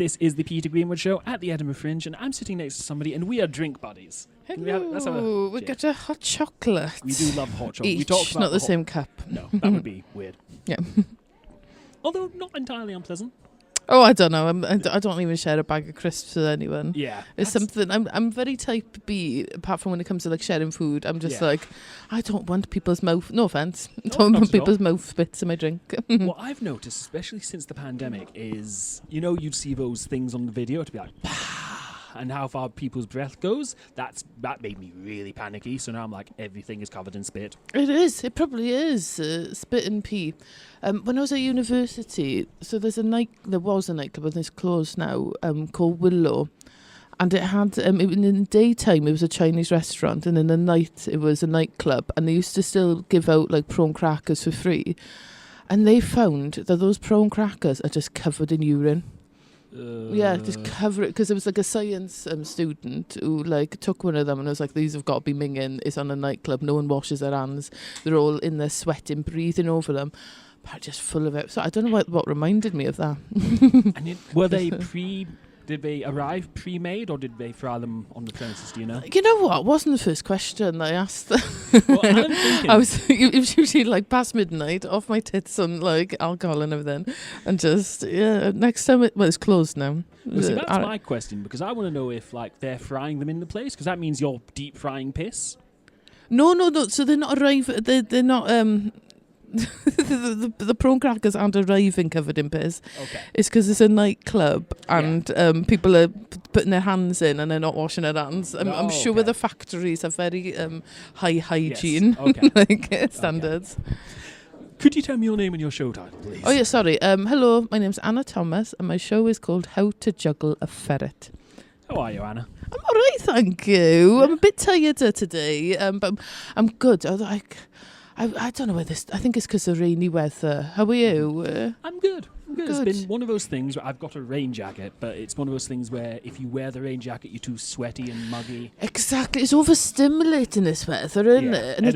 This is the Peter Greenwood Show at the Edinburgh Fringe, and I'm sitting next to somebody, and we are drink buddies. Hello, we got a hot chocolate. We do love hot chocolate. Each, we talked about not the same cup. No, that would be weird. Yeah. Although not entirely unpleasant. Oh, I don't know. I don't even share a bag of crisps with anyone. Yeah. It's something. I'm very type B. Apart from when it comes to like sharing food, I'm just like, I don't want people's mouth. No offense. I don't want people's mouth bits in my drink. What I've noticed, especially since the pandemic, is you'd see those things on the video to be like, Pah! And how far people's breath goes. That made me really panicky. So now I'm like, everything is covered in spit. It is. It probably is. Spit and pee. When I was at university, so there was a nightclub, and it's closed now, called Willow. And it had, in the daytime, it was a Chinese restaurant, and in the night, it was a nightclub. And they used to still give out, like, prawn crackers for free. And they found that those prawn crackers are just covered in urine. Yeah, just cover it, because it was like a science student who like took one of them and was like, these have got to be minging. It's on a nightclub, no one washes their hands, they're all in there sweating, breathing over them, but just full of it. So I don't know what reminded me of that. And were they did they arrive pre-made, or did they fry them on the premises, do you know? You know what, it wasn't the first question I asked. Well, I'm thinking, it was usually like past midnight, off my tits on like alcohol and everything, and just next time it's closed now. Well, see, that's my question, because I want to know if like they're frying them in the place, because that means you're deep frying piss. No, so they're not arriving, they're not the prawn crackers aren't arriving covered in piss. Okay. It's because it's a nightclub and people are putting their hands in and they're not washing their hands. I'm sure the factories have very high hygiene standards. Okay. Could you tell me your name and your show title, please? Oh yeah, sorry. Hello, my name's Anna Thomas, and my show is called How to Juggle a Ferret. How are you, Anna? I'm all right, thank you. Yeah. I'm a bit tired today, but I'm good. I don't know where this... I think it's because of rainy weather. How are you? I'm good. It's been one of those things where I've got a rain jacket, but it's one of those things where if you wear the rain jacket, you're too sweaty and muggy. Exactly. It's overstimulating this weather, isn't it? And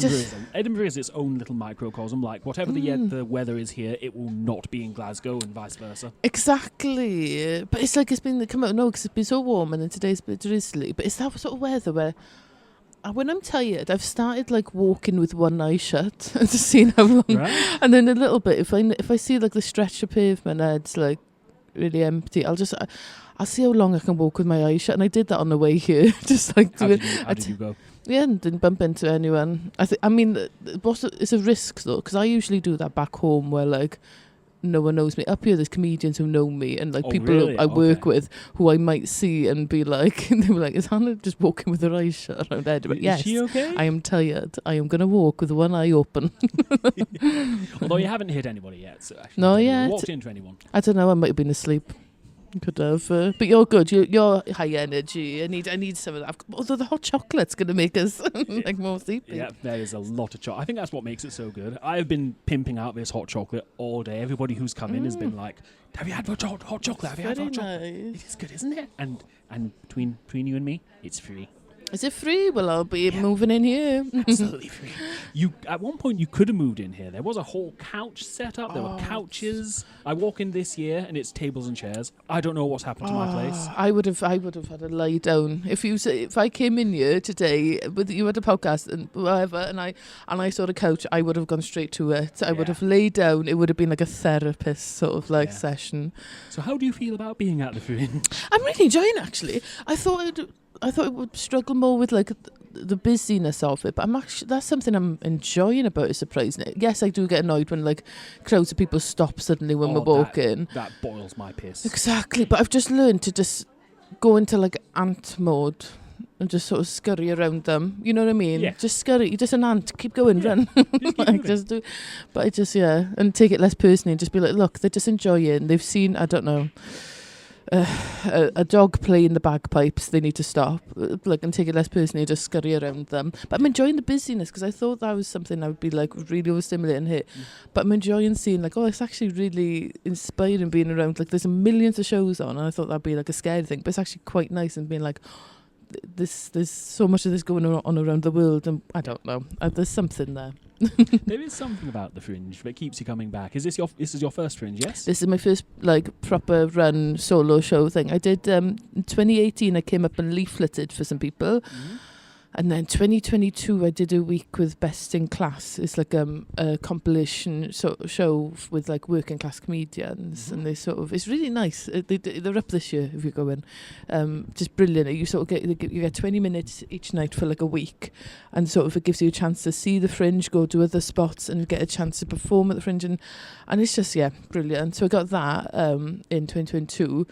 Edinburgh is its own little microcosm. Like, whatever the weather is here, it will not be in Glasgow and vice versa. Exactly. But it's like it's been... because it's been so warm and then today's a bit drizzly. But it's that sort of weather where... when I'm tired, I've started like walking with one eye shut and just seeing how long. Right. And then a little bit, if I see like the stretch of pavement and it's like really empty, I'll see how long I can walk with my eyes shut. And I did that on the way here, just like how did you go? Yeah, and didn't bump into anyone. It's a risk though, because I usually do that back home where like no one knows me. Up here there's comedians who know me and like people really? I work with who I might see and be like, they were like, is Hannah just walking with her eyes shut around Edinburgh? Yes, is she okay? I am tired. I am going to walk with one eye open. Although you haven't hit anybody yet, so actually no, yeah, walked into anyone. I don't know, I might have been asleep. Could have, but you're good. You're high energy. I need some of that. Although the hot chocolate's going to make us like more sleepy. Yeah, there is a lot of chocolate. I think that's what makes it so good. I've been pimping out this hot chocolate all day. Everybody who's come in has been like, "Have you had hot chocolate? Have you had hot chocolate? It is good, isn't it?" And between you and me, it's free. Is it free? Well, I'll be moving in here. Absolutely free. At one point, you could have moved in here. There was a whole couch set up. There were couches. I walk in this year, and it's tables and chairs. I don't know what's happened to my place. I would have had a lie down if I came in here today with you at a podcast and whatever, and I saw the couch. I would have gone straight to it. I would have laid down. It would have been like a therapist sort of like session. So, how do you feel about being at the Fringe? I'm really enjoying it, actually. I thought it would struggle more with like the busyness of it, but that's something I'm enjoying about it, surprisingly. Yes, I do get annoyed when like crowds of people stop suddenly when we're walking. That boils my piss. Exactly, but I've just learned to just go into like ant mode and just sort of scurry around them. You know what I mean? Yeah. Just scurry. You're just an ant. Keep going, run. And take it less personally and just be like, look, they're just enjoying. They've seen, I don't know, a dog playing the bagpipes. They need to stop, and take it less personally, just scurry around them. But I'm enjoying the busyness, because I thought that was something I would be like really overstimulating here. But I'm enjoying seeing like, it's actually really inspiring being around. Like, there's millions of shows on, and I thought that'd be like a scary thing, but it's actually quite nice and being like, there's so much of this going on around the world, and I don't know, there's something there. There is something about the Fringe that keeps you coming back. This is your first Fringe, yes? This is my first proper run solo show thing. I did in 2018. I came up and leafleted for some people. Mm-hmm. And then 2022, I did a week with Best in Class. It's like a compilation show with like working class comedians, and they it's really nice. They're up this year if you go in. Just brilliant. You sort of get 20 minutes each night for like a week, and sort of it gives you a chance to see the Fringe, go to other spots, and get a chance to perform at the Fringe, and it's just brilliant. So I got that in 2022.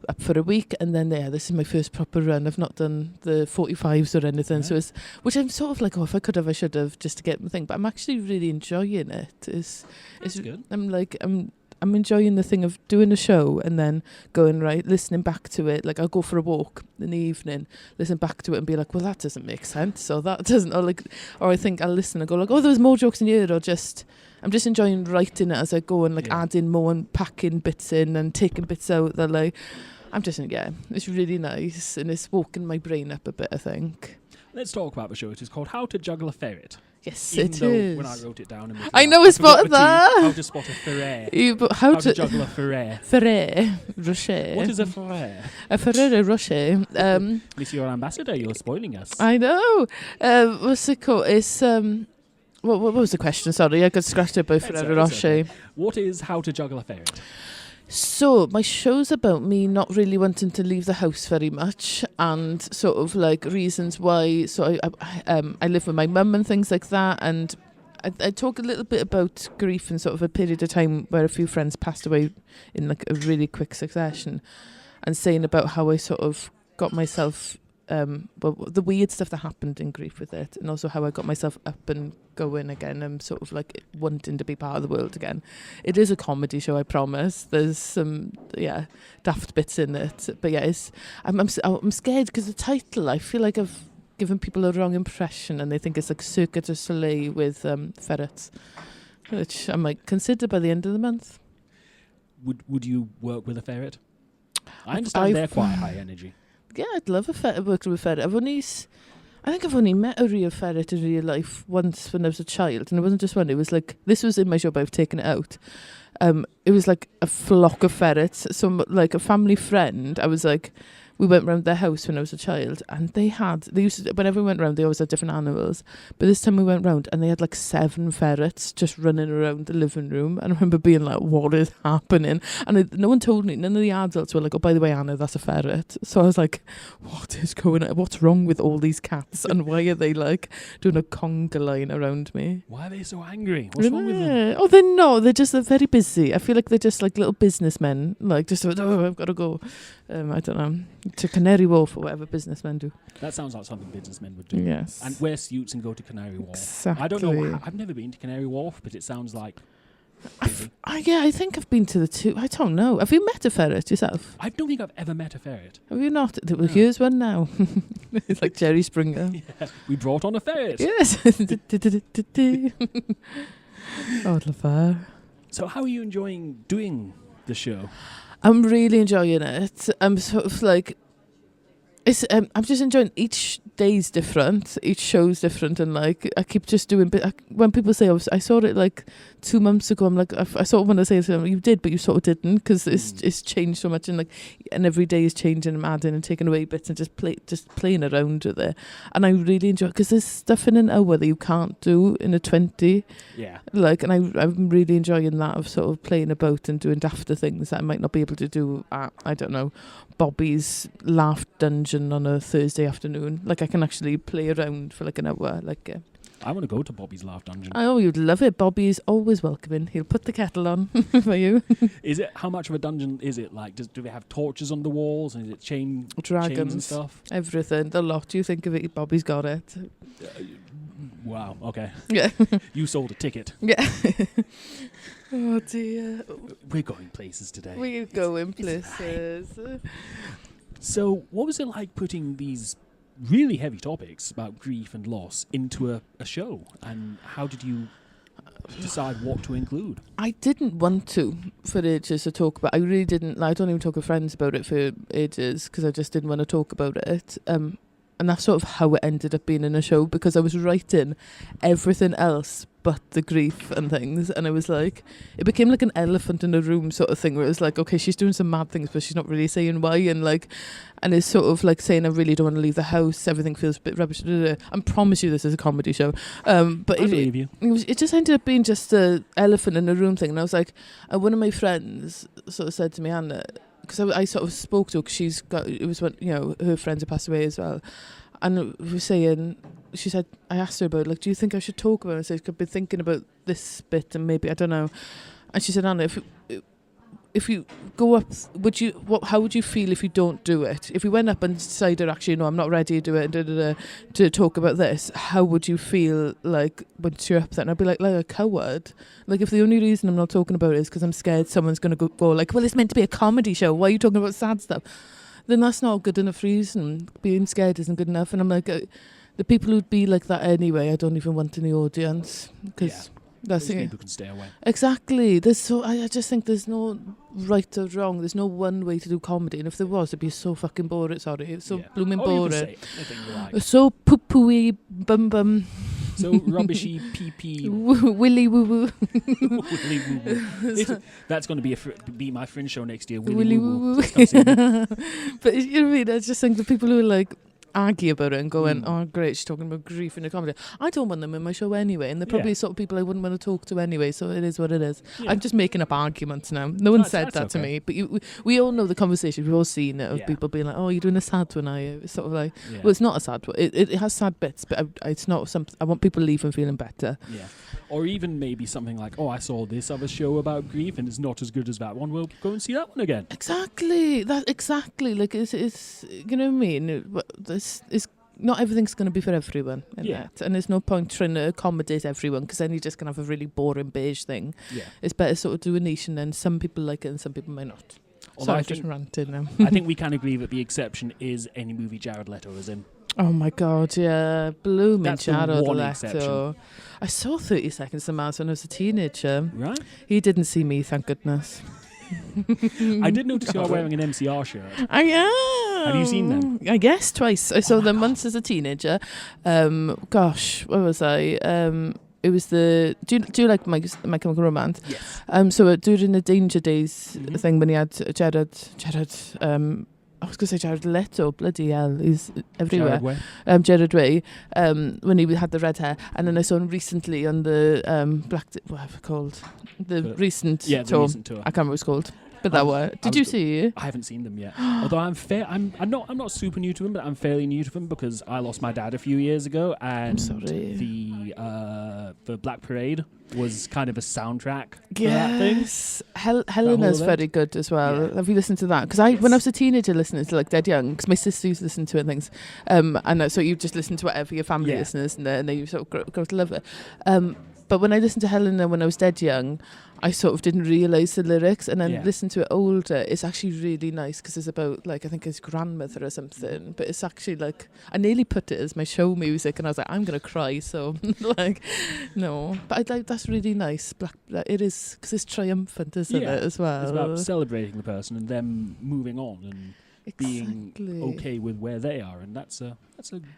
Up for a week, and then this is my first proper run. I've not done the 45s or anything, so which I'm sort of like, if I could have, I should have, just to get my thing. But I'm actually really enjoying it. It's good. I'm enjoying the thing of doing a show and then going listening back to it. Like I'll go for a walk in the evening, listen back to it, and be like, well, that doesn't make sense, or that doesn't, or I think I'll listen and go like, oh, there was more jokes in here, or I'm just enjoying writing it as I go and adding more and packing bits in and taking bits out that I'm just it's really nice, and it's woken my brain up a bit, I think. Let's talk about the show. It is called How to Juggle a Ferret. Yes, Even it though is. When I wrote it down, I know I spotted that. How to spot a ferret. How to juggle a ferret. Ferret Rocher. What is a ferret? A Ferret Rocher. Monsieur Ambassador, you're spoiling us. I know. What's it called? It's what was the question? Sorry, I got scratched up by Ferret Rocher. Okay. What is How to Juggle a Ferret? So my show's about me not really wanting to leave the house very much, and sort of reasons why. So I live with my mum and things like that, and I talk a little bit about grief and sort of a period of time where a few friends passed away in a really quick succession, and saying about how I sort of got myself the weird stuff that happened in grief with it, and also how I got myself up and going again. I'm sort of wanting to be part of the world again. It is a comedy show, I promise. There's some daft bits in it, but I'm scared because the title, I feel like I've given people a wrong impression, and they think it's like Cirque du Soleil with ferrets, which I might consider by the end of the month. Would you work with a ferret? I understand they're quite high energy. Yeah, I'd love working with a ferret. I think I've only met a real ferret in real life once when I was a child, and it wasn't just one. It was this was in my show, but I've taken it out. It was like a flock of ferrets. So a family friend, we went round their house when I was a child, and they used to, whenever we went round, they always had different animals. But this time we went round, and they had 7 ferrets just running around the living room. And I remember being like, what is happening? And no one told me, none of the adults were like, oh, by the way, Anna, that's a ferret. So I was like, what is going on? What's wrong with all these cats? And why are they doing a conga line around me? Why are they so angry? What's wrong with them? Oh, they're not. They're very busy. I feel like they're just little businessmen. I've got to go. I don't know. To Canary Wharf or whatever businessmen do. That sounds like something businessmen would do. Yes. And wear suits and go to Canary Wharf. Exactly. I don't know. I've never been to Canary Wharf, but it sounds like... I think I've been to the 2. I don't know. Have you met a ferret yourself? I don't think I've ever met a ferret. Have you not? Well, here's one now. It's like Jerry Springer. Yeah, we brought on a ferret. Yes. Oh, I'd love that. So how are you enjoying doing the show? I'm really enjoying it. I'm sort of I'm just enjoying each day's different, each show's different, and I keep just doing. When people say I saw it 2 months ago, I'm like I sort of want to say to them, you did, but you sort of didn't, because it's changed so much, and every day is changing. I'm adding and taking away bits and just playing around with it, and I really enjoy it because there's stuff in an hour that you can't do in a 20. Yeah. And I'm really enjoying that of sort of playing about and doing dafter things that I might not be able to do at, I don't know, Bobby's Laugh Dungeon on a Thursday afternoon. I can actually play around for an hour. I want to go to Bobby's Laugh Dungeon. Oh, you'd love it. Bobby is always welcoming. He'll put the kettle on for you. Is it? How much of a dungeon is it? Do they have torches on the walls, and is it chains and stuff? Everything. The lot you think of it, Bobby's got it. Wow. Okay. Yeah. You sold a ticket. Yeah. Oh dear. We're going places today. We're going places. So, what was it like putting these really heavy topics about grief and loss into a show? And how did you decide what to include? I didn't want to for ages to talk about. I really didn't. I don't even talk with friends about it for ages because I just didn't want to talk about it. And that's sort of how it ended up being in a show, because I was writing everything else but the grief and things. And I was like, it became like an elephant in a room sort of thing, where it was like, okay, she's doing some mad things, but she's not really saying why. And it's sort of like saying, I really don't want to leave the house. Everything feels a bit rubbish. I promise you this is a comedy show. But I believe you. It just ended up being just an elephant in a room thing. And I was like, one of my friends sort of said to me, Anna, because I sort of spoke to her, because it was when, her friends had passed away as well. And we were saying, she said, I asked her about, like, do you think I should talk about it? I said, I've been thinking about this bit and maybe, I don't know. And she said, Anna, if you go up, how would you feel if you don't do it? If you went up and decided, actually, no, I'm not ready to do it, to talk about this, how would you feel like once you're up there? And I'd be like a coward. Like, if the only reason I'm not talking about it is because I'm scared someone's going to go like, well, it's meant to be a comedy show. Why are you talking about sad stuff? Then that's not a good enough reason. Being scared isn't good enough. And I'm like, the people who'd be like that anyway, I don't even want in the audience. Because that's it. People can stay away. Exactly. I just think there's no right or wrong. There's no one way to do comedy. And if there was, it'd be so fucking boring. Sorry. It's so blooming boring. It's so poo-pooey, bum-bum. So rubbishy, pee-pee. Willy woo-woo. Willy woo-woo. That's going to be my fringe show next year. Willy woo-woo. But you know what I mean? I just think the people who are like, argue about it and going, oh great, she's talking about grief in a comedy. I don't want them in my show anyway, and they're probably sort of people I wouldn't want to talk to anyway, so it is what it is. I'm just making up arguments now. No one said that to me, but we all know the conversation. We've all seen it of people being like, oh, you're doing a sad one, are you? It's sort of like, well, it's not a sad one. It has sad bits, but it's not something. I want people leaving feeling better. Yeah. Or even maybe something like, oh, I saw this other show about grief and it's not as good as that one. Well, go and see that one again. Exactly. Like, it's you know what I mean? This is not everything's going to be for everyone in that. And there's no point trying to accommodate everyone, because then you're just going to have a really boring beige thing. Yeah. It's better sort of do a niche, and then some people like it and some people might not. Sorry, I'm just ranting now. I think we can agree that the exception is any movie Jared Leto is in. Oh my God, yeah. Blooming Jared Leto. Exception. I saw 30 Seconds to Mars when I was a teenager. Right. He didn't see me, thank goodness. I did notice you are wearing an MCR shirt. I am. Have you seen them? I guess twice. I saw them once as a teenager. Gosh, where was I? It was the... Do you like My Chemical Romance? Yes. So during the Danger Days thing, when he had Jared... I was going to say Jared Leto, bloody hell, he's everywhere. Jared Way, when he had the red hair. And then I saw him recently on the whatever it's called? The recent tour. The recent tour. I can't remember what it's called. But that were. Did you see it? I haven't seen them yet. Although I'm not super new to them, but I'm fairly new to them because I lost my dad a few years ago, and the Black Parade was kind of a soundtrack for that thing. Helena's very good as well. Yeah. Have you listened to that? Because when I was a teenager listening to like Dead Young, because my sister used to listen to it and things, and so you just listen to whatever your family listens, and then you sort of grow to love it. But when I listened to Helena when I was dead young, I sort of didn't realise the lyrics, and then listened to it older. It's actually really nice because it's about, like, I think his grandmother or something. But it's actually like, I nearly put it as my show music, and I was like, I'm gonna cry. So like, no. But that's really nice. It is, because it's triumphant, isn't it, as well? It's about celebrating the person and them moving on and being okay with where they are, and that's a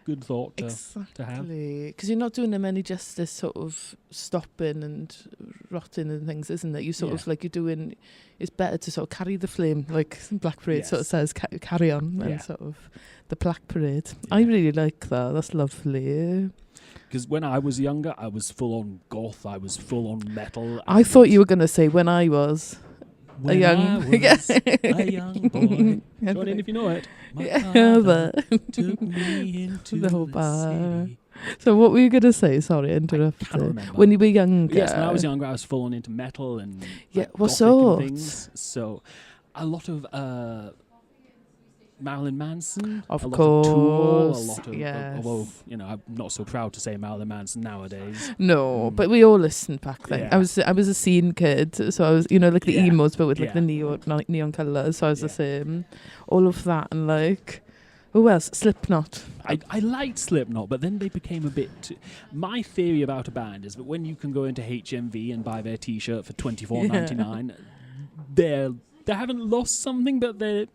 good thought to have. Because you're not doing them any justice, sort of stopping and rotting and things, isn't it? You sort of like, you're doing. It's better to sort of carry the flame, like Black Parade sort of says, carry on, and sort of the Black Parade. Yeah. I really like that. That's lovely. Because when I was younger, I was full on goth. I was full on metal. I thought you were going to say when I was. When a young boy. Join in if you know it. My father took me into the whole bar. So what were you going to say? Sorry, I interrupted. I can't remember. When you were younger. Yes, when I was younger, I was full on into metal and what sort? Things. So a lot of Marilyn Manson, of course, a lot of although I'm not so proud to say Marilyn Manson nowadays. No, but we all listened back then. Yeah. I was a scene kid, so I was like the emos, but with like the neon colours. So I was the same. All of that, and like, who else? Slipknot. I liked Slipknot, but then they became a bit. My theory about a band is that when you can go into HMV and buy their T-shirt for $24.99, they haven't lost something, but they're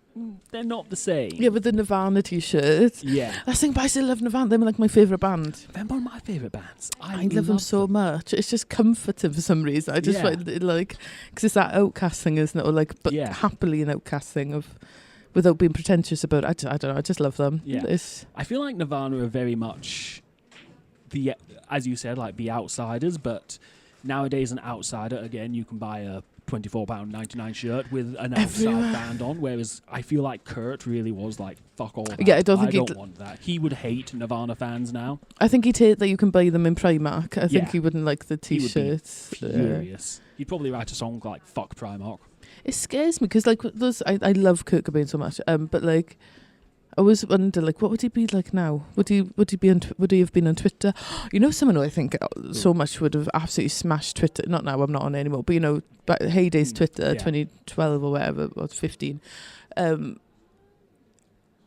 not the same. Yeah, with the Nirvana t-shirt. Yeah. That's the thing, but I still love Nirvana. They're like my favourite band. They're one of my favourite bands. I love them so much. It's just comforting for some reason. I just find it like, because it's that outcast thing, isn't it? Or like, but happily an outcast thing of, without being pretentious about it. I don't know. I just love them. Yeah. I feel like Nirvana are very much the, as you said, like the outsiders, but nowadays an outsider, again, you can buy a £24.99 shirt with an outside band on, whereas I feel like Kurt really was like, fuck all that. Yeah, I don't want that. He would hate Nirvana fans now. I think he'd hate that you can buy them in Primark. I think he wouldn't like the t-shirts. He would be furious. He'd probably write a song like fuck Primark. It scares me because like those, I love Kurt Cobain so much, but like I always wonder, like, what would he be like now? Would he have been on Twitter? You know, someone who I think so much would have absolutely smashed Twitter. Not now, I'm not on it anymore. But you know, back heydays Twitter, 2012 or whatever, or 15.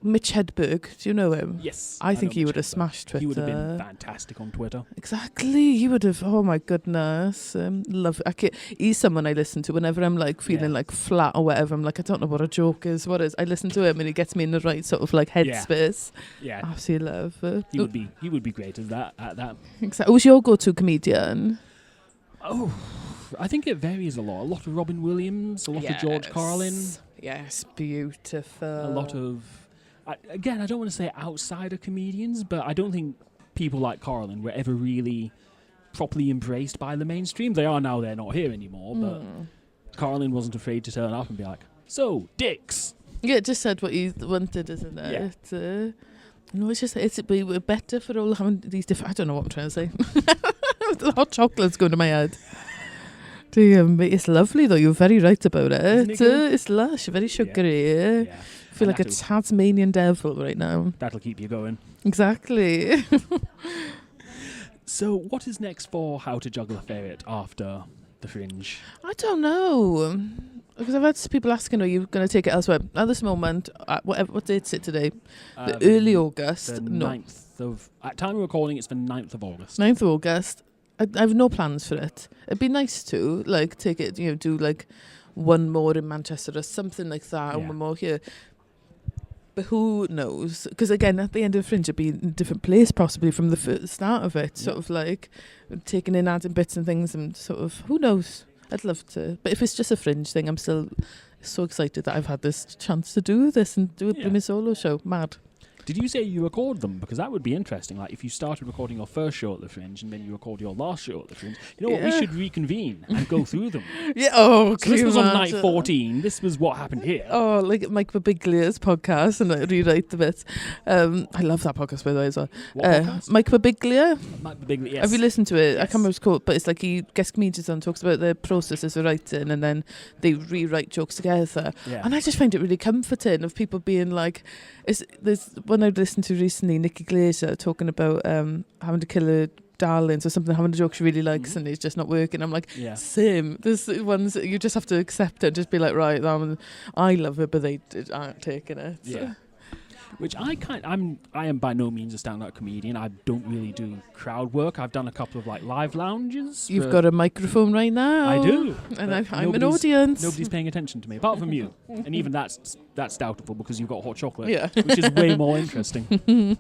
Mitch Hedberg, do you know him? Yes. I think he would have smashed Twitter. He would have been fantastic on Twitter. Exactly. He would have, oh my goodness. Love. He's someone I listen to whenever I'm like feeling like flat or whatever. I'm like, I don't know what a joke is. What is? I listen to him and he gets me in the right sort of like headspace. Yeah. Absolutely love. He would be great at that. Exactly. Who's your go-to comedian? Oh, I think it varies a lot. A lot of Robin Williams, a lot of George Carlin. Yes, beautiful. A lot of... Again, I don't want to say outsider comedians, but I don't think people like Carlin were ever really properly embraced by the mainstream. They are now, they're not here anymore, but Carlin wasn't afraid to turn up and be like, so, dicks! Yeah, it just said what he wanted, isn't it? Yeah. No, it's just, we're better for all having these different... I don't know what I'm trying to say. The hot chocolate's going to my head. It's lovely, though. You're very right about it. It's lush, very sugary. Yeah. I feel like a Tasmanian devil right now. That'll keep you going. Exactly. So what is next for How to Juggle a Ferret after the Fringe? I don't know. Because I've had people asking, are you going to take it elsewhere? At this moment, what date is it today? The early August. The 9th of... At time of recording, it's the 9th of August. 9th of August. I have no plans for it. It'd be nice to, like, take it, do, like, one more in Manchester or something like that, and one more here. But who knows? Because again, at the end of the Fringe, it'd be in a different place possibly from the start of it. Sort of like taking in adding bits and things and sort of, who knows? I'd love to. But if it's just a Fringe thing, I'm still so excited that I've had this chance to do this and do my solo show. Mad. Did you say you record them? Because that would be interesting. Like if you started recording your first show at the Fringe and then you record your last show at the Fringe, you know what? We should reconvene and go through them. So this was on night 14. This was what happened here. Oh, like Mike Birbiglia's podcast, and I rewrite the bits. I love that podcast, by the way, as well. What podcast? Mike Birbiglia. Mike Birbiglia, yes. Have you listened to it? Yes. I can't remember what it's called, but it's like he gets comedians on, talks about the processes of writing, and then they rewrite jokes together. Yeah. And I just find it really comforting of people being like, there's one I listened to recently, Nikki Glaser, talking about having to kill her darlings or something, having a joke she really likes and it's just not working. I'm like, same. There's ones that you just have to accept it and just be like, right, I love it, but they aren't taking it. Yeah. Which I am by no means a stand-up comedian. I don't really do crowd work. I've done a couple of like live lounges. You've got a microphone right now. I do. And I'm an audience. Nobody's paying attention to me, apart from you. And even that's doubtful because you've got hot chocolate, which is way more interesting.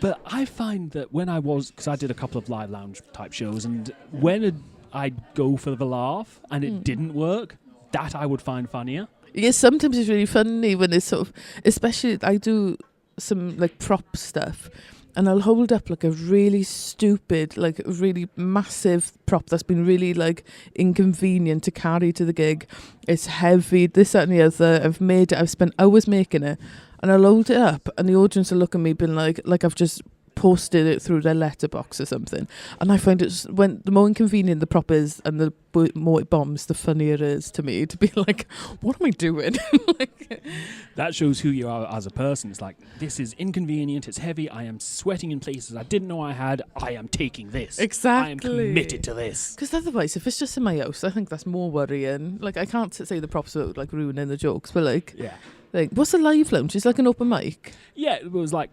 But I find that because I did a couple of live lounge type shows, and when I'd go for the laugh and it didn't work, that I would find funnier. Yeah, sometimes it's really funny when it's sort of, especially I do some like prop stuff and I'll hold up like a really stupid, like really massive prop that's been really like inconvenient to carry to the gig. It's heavy, this, that and the other. I've spent hours making it and I'll hold it up and the audience will look at me being like I've just posted it through their letterbox or something. And I find when the more inconvenient the prop is and the more it bombs, the funnier it is to me to be like, what am I doing? That shows who you are as a person. It's like, this is inconvenient, it's heavy, I am sweating in places I didn't know I had, I am taking this. Exactly. I am committed to this. Because otherwise, if it's just in my house, I think that's more worrying. Like, I can't say the props are like ruining the jokes, but like, what's a live lounge? It's like an open mic. Yeah, it was like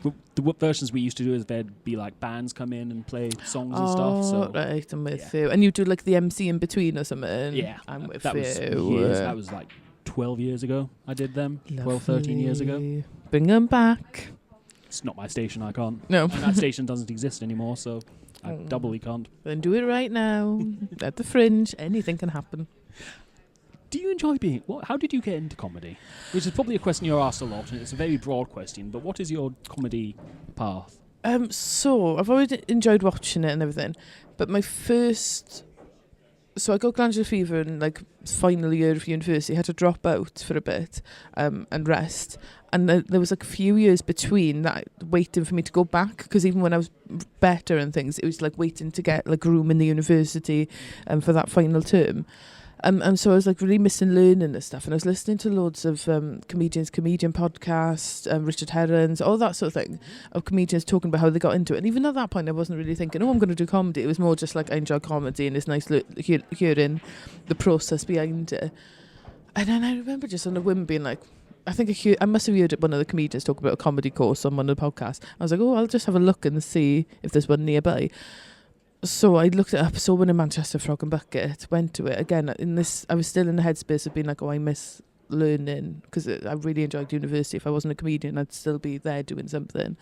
the versions we used to do is there'd be like bands come in and play songs and stuff. So right, I'm with you. And you do like the MC in between or something? yeah, I'm with that you. was years. That was like 12 years ago. I did them. 12, 13 years ago. Bring them back. It's not my station. I can't. No. And that station doesn't exist anymore, so I doubly can't. Then do it right now. At the Fringe, anything can happen. Do you enjoy being... How did you get into comedy? Which is probably a question you're asked a lot, and it's a very broad question, but what is your comedy path? So, I've always enjoyed watching it and everything, but my first... So I got glandular fever in like final year of university. I had to drop out for a bit and rest. And there was like a few years between that, waiting for me to go back, because even when I was better and things, it was like waiting to get like room in the university for that final term. And so I was like really missing learning and stuff. And I was listening to loads of comedian podcasts, Richard Herron's, all that sort of thing, of comedians talking about how they got into it. And even at that point, I wasn't really thinking, I'm going to do comedy. It was more just like I enjoy comedy and it's nice hearing the process behind it. And then I remember just on a whim being like, I must have heard one of the comedians talk about a comedy course on one of the podcasts. I was like, I'll just have a look and see if there's one nearby. So I looked it up, saw one in Manchester, Frog and Bucket, went to it. Again, I was still in the headspace of being like, I miss learning, because I really enjoyed university. If I wasn't a comedian, I'd still be there doing something.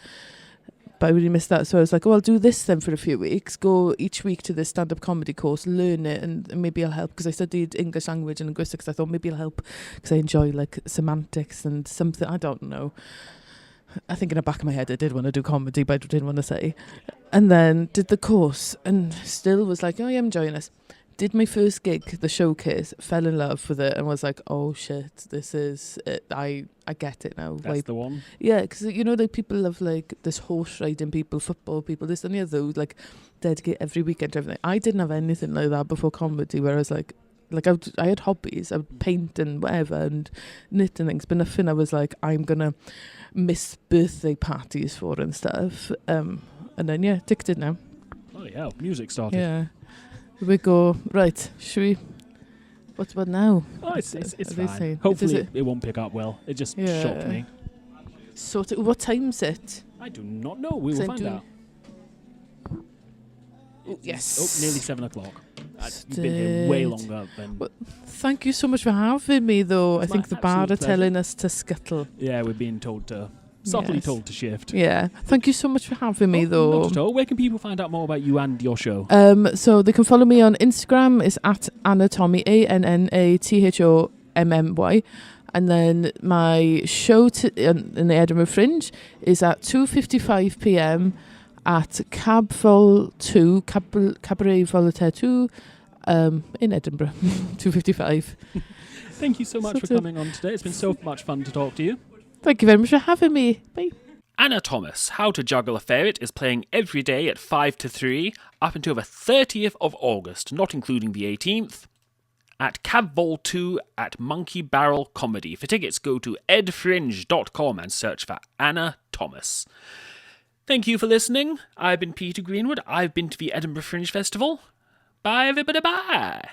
But I really missed that. So I was like, I'll do this then for a few weeks, go each week to this stand-up comedy course, learn it, and maybe I'll help, because I studied English language and linguistics. I thought maybe I'll help, because I enjoy like semantics and something, I don't know. I think in the back of my head I did want to do comedy, but I didn't want to say. And then did the course and still was like, I'm enjoying this. Did my first gig, the showcase, fell in love with it and was like, oh shit, this is it. I get it now. That's the one? Yeah, because like people love like this horse riding people, football people, this and the other, like dedicate every weekend to everything. I didn't have anything like that before comedy, where I was like I had hobbies. I would paint and whatever and knit and things, but nothing I was like, I'm going to miss birthday parties for and stuff. And then, ticketed now. Oh, yeah, music started. Yeah. Here we go. Right, should we... What's what now? Oh, it's fine. Hopefully it won't pick up well. It just shocked me. So, what time's it? I do not know. We will find out. Yes. Nearly 7 o'clock. You've been here way longer than... Well, thank you so much for having me, though. I think the bar are telling us to scuttle. Yeah, we're being told to... Subtly told to shift. Yeah. Thank you so much for having me, though. Not at all. Where can people find out more about you and your show? So they can follow me on Instagram. It's at Annatommy, ANNATHOMMY. And then my show in the Edinburgh Fringe is at 2:55 p.m. at Cabaret Voltaire 2 in Edinburgh, 2:55. Thank you so much for coming on today. It's been so much fun to talk to you. Thank you very much for having me. Bye. Anna Thomas, How to Juggle a Ferret, is playing every day at 5 to 3 up until the 30th of August, not including the 18th, at Cabvol 2 at Monkey Barrel Comedy. For tickets, go to edfringe.com and search for Anna Thomas. Thank you for listening. I've been Peter Greenwood. I've been to the Edinburgh Fringe Festival. Bye, everybody, bye.